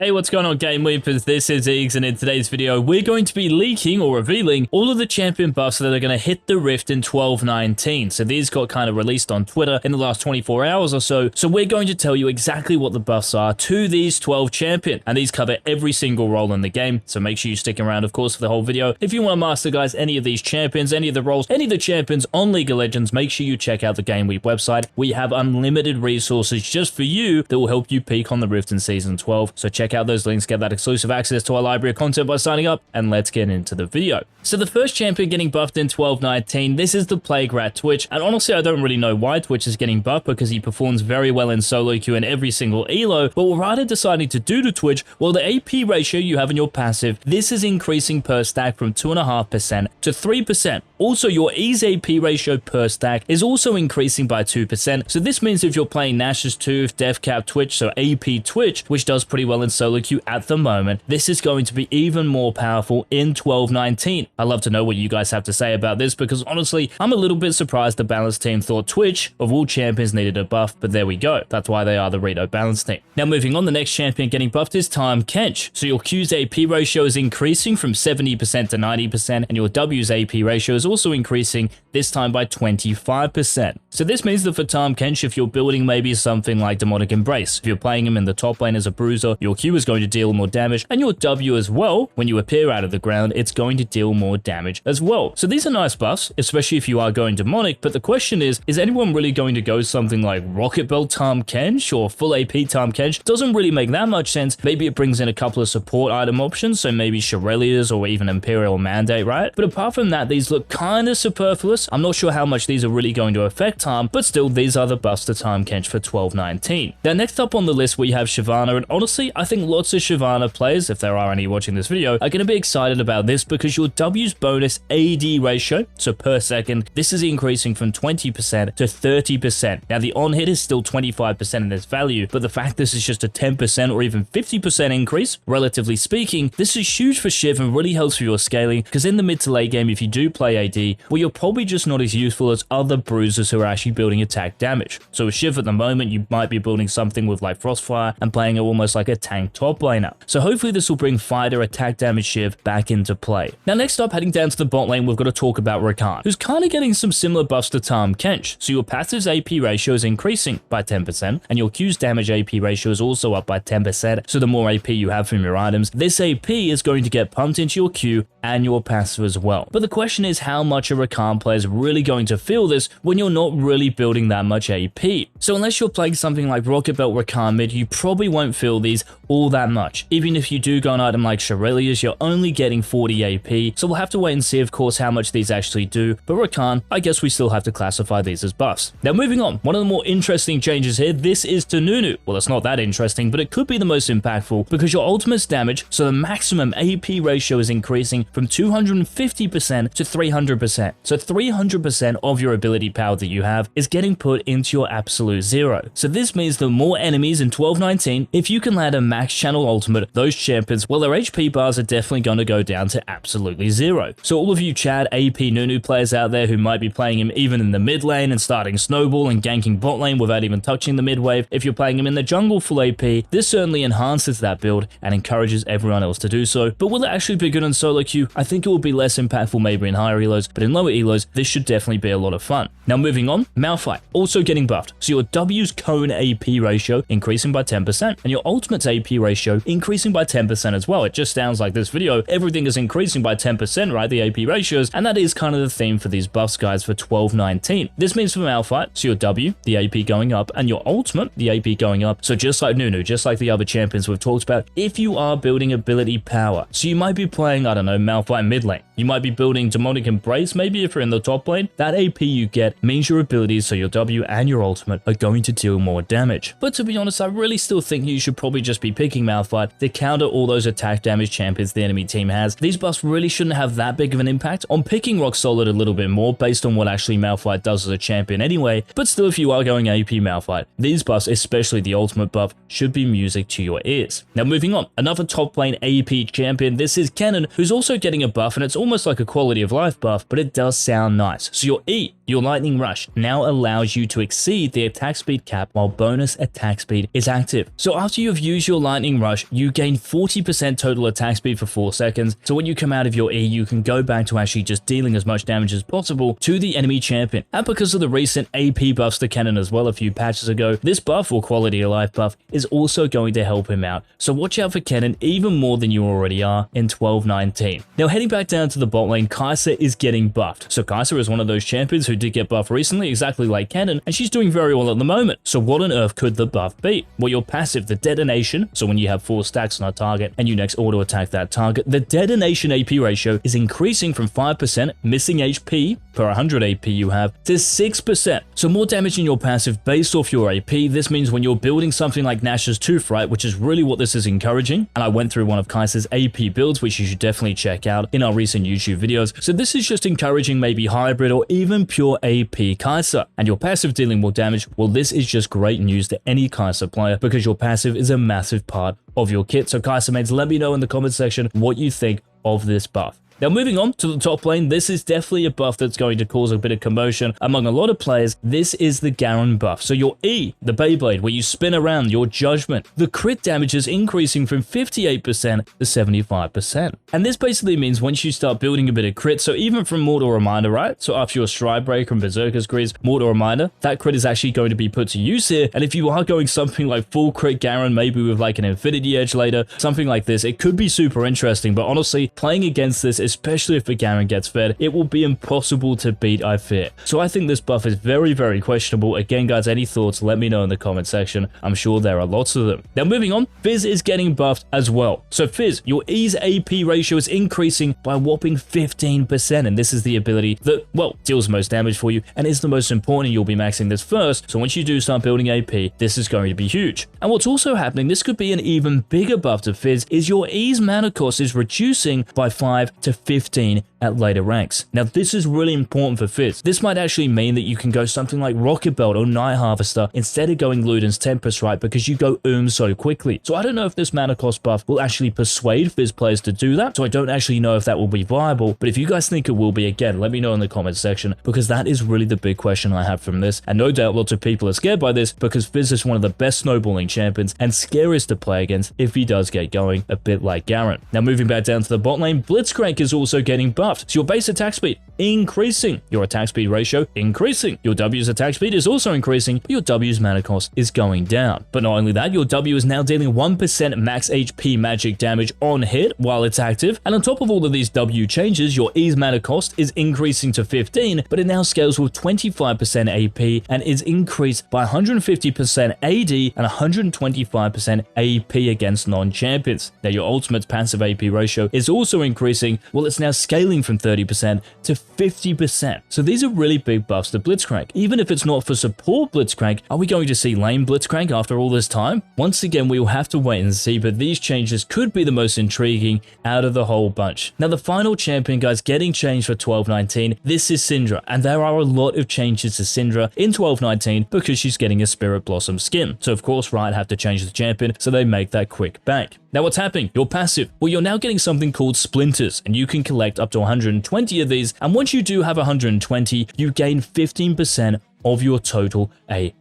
Hey, what's going on, Game Weepers? This is Eags, and in today's video, we're going to be leaking or revealing all of the champion buffs that are going to hit the Rift in 12.19. So these got kind of released on Twitter in the last 24 hours or so. So we're going to tell you exactly what the buffs are to these 12 champion, and these cover every single role in the game. So make sure you stick around, of course, for the whole video. If you want to master, guys, any of these champions, any of the roles, any of the champions on League of Legends, make sure you check out the Game Weep website. We have unlimited resources just for you that will help you peak on the Rift in Season 12. So check out those links, get that exclusive access to our library of content by signing up, and let's get into the video. So the first champion getting buffed in 12.19, this is the Plague Rat Twitch, and honestly I don't really know why Twitch is getting buffed because he performs very well in solo queue and every single elo, but what Riot deciding to do to Twitch, well, the AP ratio you have in your passive, this is increasing per stack from 2.5% to 3%. Also, your EZ AP ratio per stack is also increasing by 2%, so this means if you're playing Nash's Tooth, Deathcap Twitch, so AP Twitch, which does pretty well in solo queue at the moment, this is going to be even more powerful in 12.19. I'd love to know what you guys have to say about this because honestly, I'm a little bit surprised the Balance team thought Twitch, of all champions, needed a buff, but there we go. That's why they are the Rito Balance team. Now moving on, the next champion getting buffed is Tahm Kench. So your Q's AP ratio is increasing from 70% to 90%, and your W's AP ratio is also increasing, this time by 25%. So this means that for Tahm Kench, if you're building maybe something like Demonic Embrace, if you're playing him in the top lane as a bruiser, your Q is going to deal more damage, and your W as well, when you appear out of the ground, it's going to deal more damage as well. So these are nice buffs, especially if you are going Demonic, but the question is anyone really going to go something like Rocket Belt Tahm Kench or full AP Tahm Kench? Doesn't really make that much sense. Maybe it brings in a couple of support item options, so maybe Shirelia's or even Imperial Mandate, right? But apart from that, these look kind of superfluous. I'm not sure how much these are really going to affect Tahm, but still, these are the buffs to Tahm Kench for 12.19. Now, next up on the list, we have Shyvana, and honestly, I think lots of Shyvana players, if there are any watching this video, are going to be excited about this because your W's bonus AD ratio, so per second, this is increasing from 20% to 30%. Now, the on-hit is still 25% in this value, but the fact this is just a 10% or even 50% increase, relatively speaking, this is huge for Shiv and really helps for your scaling because in the mid to late game, if you do play AD, well, you're probably just not as useful as other bruisers who are actually building attack damage. So with Shiv at the moment, you might be building something with like Frostfire and playing it almost like a tank top laner. So hopefully this will bring fighter attack damage Shiv back into play. Now next up, heading down to the bot lane, we've got to talk about Rakan, who's kind of getting some similar buffs to Tahm Kench. So your passive's AP ratio is increasing by 10%, and your Q's damage AP ratio is also up by 10%. So the more AP you have from your items, this AP is going to get pumped into your Q and your passive as well. But the question is how much a Rakan player is really going to feel this when you're not really building that much AP. So unless you're playing something like Rocket Belt Rakan mid, you probably won't feel these all that much. Even if you do go an item like Shirelia's, you're only getting 40 AP. So we'll have to wait and see, of course, how much these actually do. But Rakan, I guess we still have to classify these as buffs. Now moving on, one of the more interesting changes here, this is to Nunu. Well, it's not that interesting, but it could be the most impactful because your ultimate's damage, so the maximum AP ratio is increasing from 250% to 300%. So 300% of your ability power that you have is getting put into your absolute zero. So this means that more enemies in 12.19, if you can land a max channel ultimate, those champions, well, their HP bars are definitely going to go down to absolutely zero. So all of you Chad AP Nunu players out there who might be playing him even in the mid lane and starting snowball and ganking bot lane without even touching the mid wave, if you're playing him in the jungle full AP, this certainly enhances that build and encourages everyone else to do so. But will it actually be good in solo queue? I think it will be less impactful maybe in higher elos, but in lower elos, this should definitely be a lot of fun. Now moving on, Malphite, also getting buffed. So your W's cone AP ratio increasing by 10%, and your ultimate's AP ratio increasing by 10% as well. It just sounds like this video, everything is increasing by 10%, right? The AP ratios, and that is kind of the theme for these buffs, guys, for 12.19. This means for Malphite, so your W, the AP going up, and your ultimate, the AP going up. So just like Nunu, just like the other champions we've talked about, if you are building ability power, so you might be playing, I don't know, Malphite mid lane, you might be building Demonic Embrace, maybe if you're in the top lane, that AP you get means your abilities, so your W and your ultimate, are going to deal more damage. But to be honest, I really still think you should probably just be picking Malphite to counter all those attack damage champions the enemy team has. These buffs really shouldn't have that big of an impact on picking Rock Solid a little bit more based on what actually Malphite does as a champion anyway, but still if you are going AP Malphite, these buffs, especially the ultimate buff, should be music to your ears. Now moving on, another top lane AP champion, this is Kennen, who's also getting a buff, and it's almost like a quality of life buff, but it does sound nice. So your E, your Lightning Rush now allows you to exceed the attack speed cap while bonus attack speed is active. So after you've used your Lightning Rush, you gain 40% total attack speed for 4 seconds. So when you come out of your E, you can go back to actually just dealing as much damage as possible to the enemy champion. And because of the recent AP buffs to Kennen as well a few patches ago, this buff or quality of life buff is also going to help him out. So watch out for Kennen even more than you already are in 12-19. Now heading back down to the bot lane, Kai'Sa is getting buffed. So Kai'Sa is one of those champions who did get buffed recently, exactly like Kennen, and she's doing very well at the moment. So what on earth could the buff be? Well, your passive, the detonation, so when you have 4 stacks on a target and you next auto attack that target, the detonation AP ratio is increasing from 5% missing HP per 100 AP you have to 6%. So more damage in your passive based off your AP. This means when you're building something like Nash's Tooth, right, which is really what this is encouraging, and I went through one of Kai'Sa's AP builds, which you should definitely check out in our recent YouTube videos. So this is just encouraging maybe hybrid or even pure AP Kai'Sa, and your passive dealing more damage. Well, this is just great news to any Kai'Sa player because your passive is a massive part of your kit. So Kai'Sa mates, let me know in the comment section what you think of this buff. Now moving on to the top lane, this is definitely a buff that's going to cause a bit of commotion among a lot of players. This is the Garen buff. So your E, the Beyblade, where you spin around, your judgment, the crit damage is increasing from 58% to 75%. And this basically means once you start building a bit of crit, so even from Mortal Reminder, right? So after your Stride Breaker and Berserker's Grease, Mortal Reminder, that crit is actually going to be put to use here. And if you are going something like full crit Garen, maybe with like an Infinity Edge later, something like this, it could be super interesting. But honestly, playing against this, especially if the Garen gets fed, it will be impossible to beat, I fear. So I think this buff is very, very questionable. Again, guys, any thoughts, let me know in the comment section. I'm sure there are lots of them. Now, moving on, Fizz is getting buffed as well. So Fizz, your E's AP ratio is increasing by a whopping 15%, and this is the ability that, well, deals most damage for you and is the most important. You'll be maxing this first, so once you do start building AP, this is going to be huge. And what's also happening, this could be an even bigger buff to Fizz, is your E's mana cost is reducing by 5 to 15 at later ranks. Now this is really important for Fizz. This might actually mean that you can go something like Rocket Belt or Night Harvester instead of going Luden's Tempest, right? Because you go so quickly. So I don't know if this mana cost buff will actually persuade Fizz players to do that. So I don't actually know if that will be viable, but if you guys think it will be, again, let me know in the comments section, because that is really the big question I have from this. And no doubt lots of people are scared by this because Fizz is one of the best snowballing champions and scariest to play against if he does get going, a bit like Garen. Now moving back down to the bot lane, Blitzcrank is also getting buffed. So your base attack speed increasing, your attack speed ratio increasing, your W's attack speed is also increasing, but your W's mana cost is going down. But not only that, your W is now dealing 1% max HP magic damage on hit while it's active. And on top of all of these W changes, your E's mana cost is increasing to 15, but it now scales with 25% AP and is increased by 150% AD and 125% AP against non-champions. Now your ultimate's passive AP ratio is also increasing. Well, it's now scaling from 30% to 50%. So these are really big buffs to Blitzcrank. Even if it's not for support Blitzcrank, are we going to see lane Blitzcrank after all this time? Once again, we will have to wait and see, but these changes could be the most intriguing out of the whole bunch. Now the final champion, guys, getting changed for 12-19, this is Syndra, and there are a lot of changes to Syndra in 12-19 because she's getting a Spirit Blossom skin. So of course, Riot have to change the champion, so they make that quick bank. Now what's happening? Your passive. Well, you're now getting something called Splinters, and you can collect up to 120 of these, and once you do have 120, you gain 15% of your total AP.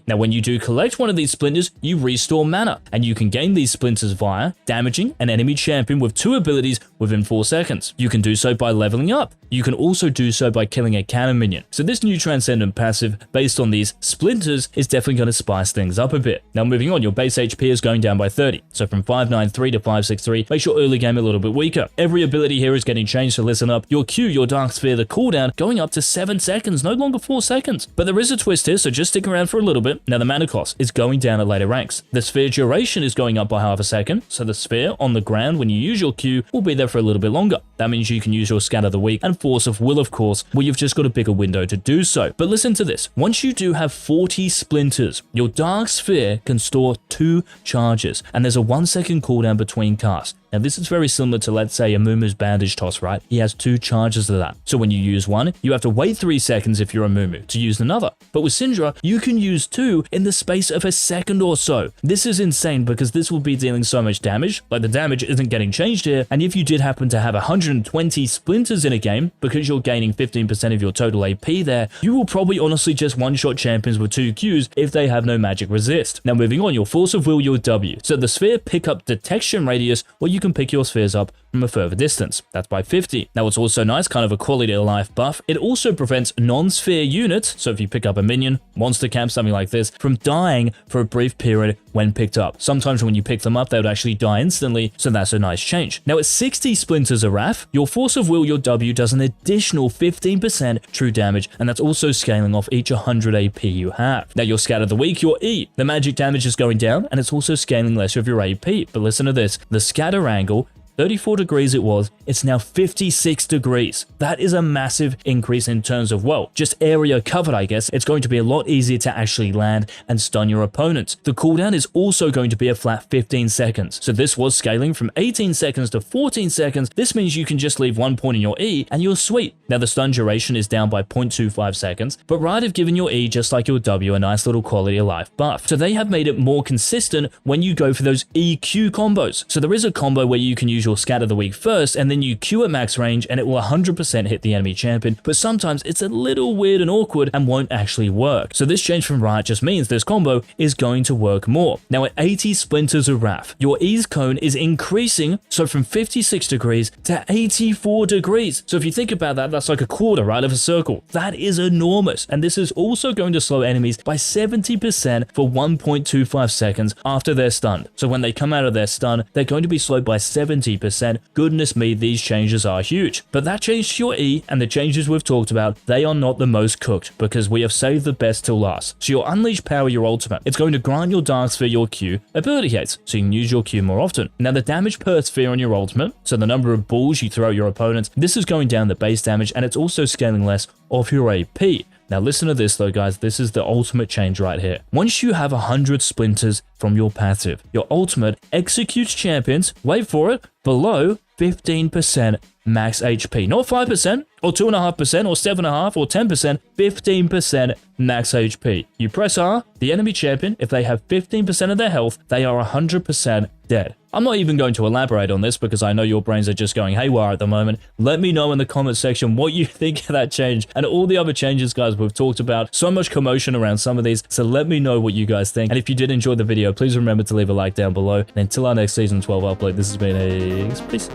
Now, when you do collect one of these splinters, you restore mana, and you can gain these splinters via damaging an enemy champion with 2 abilities within 4 seconds. You can do so by leveling up. You can also do so by killing a cannon minion. So this new Transcendent passive based on these splinters is definitely going to spice things up a bit. Now moving on, your base HP is going down by 30. So from 593 to 563 makes your early game a little bit weaker. Every ability here is getting changed, so listen up. Your Q, your Dark Sphere, the cooldown going up to 7 seconds, no longer 4 seconds. But there is a twist here, so just stick around for a little bit. Now the mana cost is going down at later ranks. The sphere duration is going up by half a second, so the sphere on the ground when you use your Q will be there for a little bit longer. That means you can use your Scatter the Weak and Force of Will, of course, where you've just got a bigger window to do so. But listen to this. Once you do have 40 splinters, your Dark Sphere can store 2 charges, and there's a 1-second cooldown between casts. Now this is very similar to, let's say, a Mumu's Bandage Toss, right? He has 2 charges of that. So when you use one, you have to wait 3 seconds if you're a Mumu to use another. But with Syndra, you can use Qs too in the space of a second or so. This is insane because this will be dealing so much damage, like the damage isn't getting changed here, and if you did happen to have 120 splinters in a game, because you're gaining 15% of your total AP there, you will probably honestly just one-shot champions with 2 Qs if they have no magic resist. Now moving on, your force of will, your W. So the sphere pick up detection radius, where you can pick your spheres up from a further distance. That's by 50. Now what's also nice, kind of a quality of life buff, it also prevents non-sphere units, so if you pick up a minion, monster camp, something like this, from dying for a brief period when picked up. Sometimes when you pick them up, they would actually die instantly, so that's a nice change. Now at 60 splinters a Wrath, your force of will, your W, does an additional 15% true damage, and that's also scaling off each 100 AP you have. Now your scat of the week, your E. The magic damage is going down, and it's also scaling less of your AP, but listen to this, the scatter angle, 34 degrees it was, it's now 56 degrees. That is a massive increase in terms of, well, just area covered, I guess. It's going to be a lot easier to actually land and stun your opponents. The cooldown is also going to be a flat 15 seconds. So this was scaling from 18 seconds to 14 seconds. This means you can just leave 1 point in your E and you're sweet. Now the stun duration is down by 0.25 seconds, but Riot have given your E just like your W a nice little quality of life buff. So they have made it more consistent when you go for those EQ combos. So there is a combo where you can use your scat of the week first, and then you Q at max range, and it will 100% hit the enemy champion, but sometimes it's a little weird and awkward and won't actually work. So this change from Riot just means this combo is going to work more. Now at 80 splinters of Wrath, your ease cone is increasing, so from 56 degrees to 84 degrees. So if you think about that, that's like a quarter, right, of a circle. That is enormous, and this is also going to slow enemies by 70% for 1.25 seconds after they're stunned. So when they come out of their stun, they're going to be slowed by 70%. Goodness me, these changes are huge. But that change to your E and the changes we've talked about, they are not the most cooked because we have saved the best till last. So your Unleash Power, your ultimate, it's going to grant your Dark Sphere, your Q, ability hates, so you can use your Q more often. Now the damage per sphere on your ultimate, so the number of balls you throw at your opponents, this is going down the base damage, and it's also scaling less of your AP. Now listen to this though guys, this is the ultimate change right here. Once you have 100 splinters from your passive, your ultimate executes champions, wait for it, below 15% max HP. Not 5% or 2.5% or 7.5% or 10%, 15% max HP. You press R, the enemy champion, if they have 15% of their health, they are 100% dead. I'm not even going to elaborate on this because I know your brains are just going haywire at the moment. Let me know in the comment section what you think of that change and all the other changes, guys, we've talked about. So much commotion around some of these, so let me know what you guys think. And if you did enjoy the video, please remember to leave a like down below. And until our next Season 12 upload, this has been Peace.